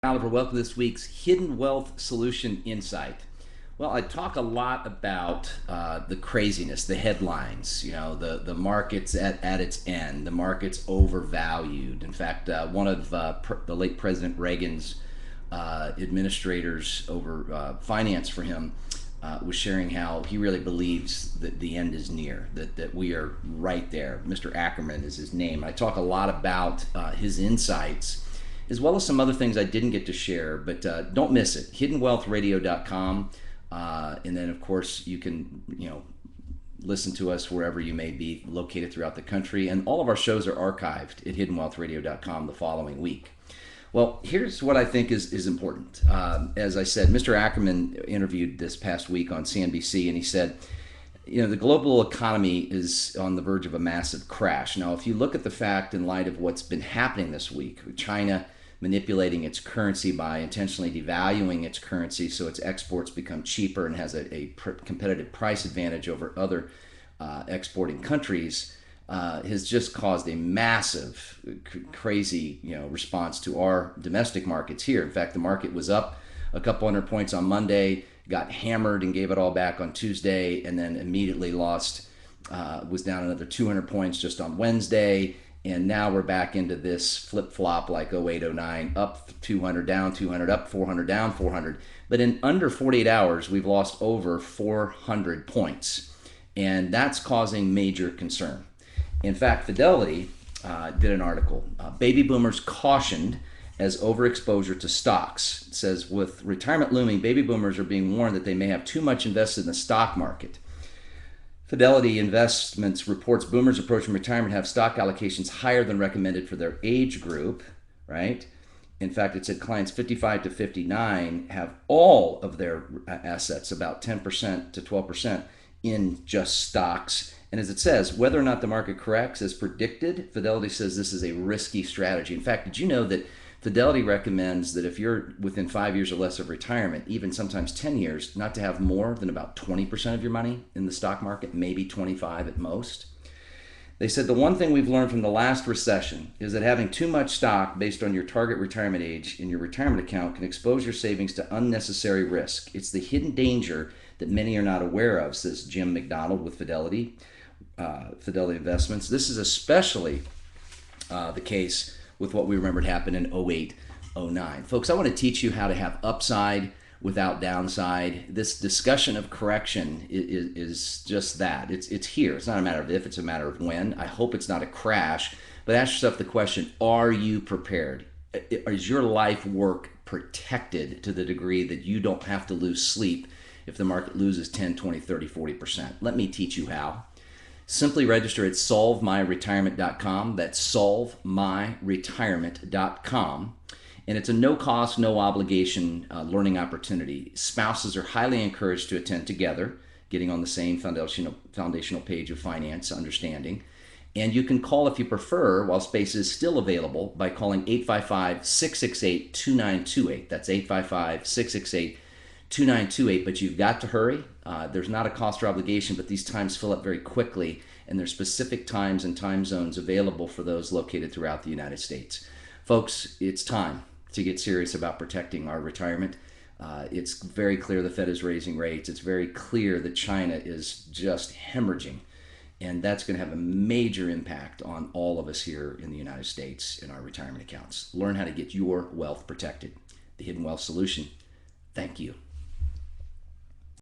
Oliver, welcome to this week's Hidden Wealth Solution Insight. Well, I talk a lot about the craziness, the headlines, the market's at its end, the market's overvalued. In fact, one of the late President Reagan's administrators over finance for him was sharing how he really believes that the end is near, that we are right there. Mr. Ackerman is his name. I talk a lot about his insights as well as some other things I didn't get to share, but don't miss it. hiddenwealthradio.com. And then, of course, you can, listen to us wherever you may be located throughout the country. And all of our shows are archived at hiddenwealthradio.com the following week. Well, here's what I think is important. As I said, Mr. Ackerman interviewed this past week on CNBC, and he said, the global economy is on the verge of a massive crash. Now, if you look at the fact in light of what's been happening this week, China manipulating its currency by intentionally devaluing its currency so its exports become cheaper and has a competitive price advantage over other exporting countries, has just caused a massive, crazy, response to our domestic markets here. In fact, the market was up a couple hundred points on Monday, got hammered and gave it all back on Tuesday, and then immediately lost, was down another 200 points just on Wednesday. And now we're back into this flip-flop like 08, 09, up 200, down 200, up 400, down 400. But in under 48 hours, we've lost over 400 points. And that's causing major concern. In fact, Fidelity did an article. Baby boomers cautioned as overexposure to stocks. It says, with retirement looming, baby boomers are being warned that they may have too much invested in the stock market. Fidelity Investments reports boomers approaching retirement have stock allocations higher than recommended for their age group, right? In fact, it said clients 55 to 59 have all of their assets, about 10% to 12%, in just stocks. And as it says, whether or not the market corrects as predicted, Fidelity says this is a risky strategy. In fact, did you know that Fidelity recommends that if you're within 5 years or less of retirement, even sometimes 10 years, not to have more than about 20% of your money in the stock market, maybe 25 at most. They said the one thing we've learned from the last recession is that having too much stock based on your target retirement age in your retirement account can expose your savings to unnecessary risk. It's the hidden danger that many are not aware of, says Jim McDonald with Fidelity Investments. This is especially the case with what we remembered happened in 08, 09. Folks, I want to teach you how to have upside without downside. This discussion of correction is just that. It's here. It's not a matter of if, it's a matter of when. I hope it's not a crash, but ask yourself the question, are you prepared? Is your life work protected to the degree that you don't have to lose sleep if the market loses 10, 20, 30, 40%? Let me teach you how. Simply register at solvemyretirement.com. That's solvemyretirement.com. And it's a no-cost, no-obligation learning opportunity. Spouses are highly encouraged to attend together, getting on the same foundational page of finance understanding. And you can call if you prefer, while space is still available, by calling 855-668-2928. That's 855-668-2928, but you've got to hurry. There's not a cost or obligation, but these times fill up very quickly, and there's specific times and time zones available for those located throughout the United States. Folks, it's time to get serious about protecting our retirement. It's very clear the Fed is raising rates. It's very clear that China is just hemorrhaging, and that's going to have a major impact on all of us here in the United States in our retirement accounts. Learn how to get your wealth protected. The Hidden Wealth Solution. Thank you.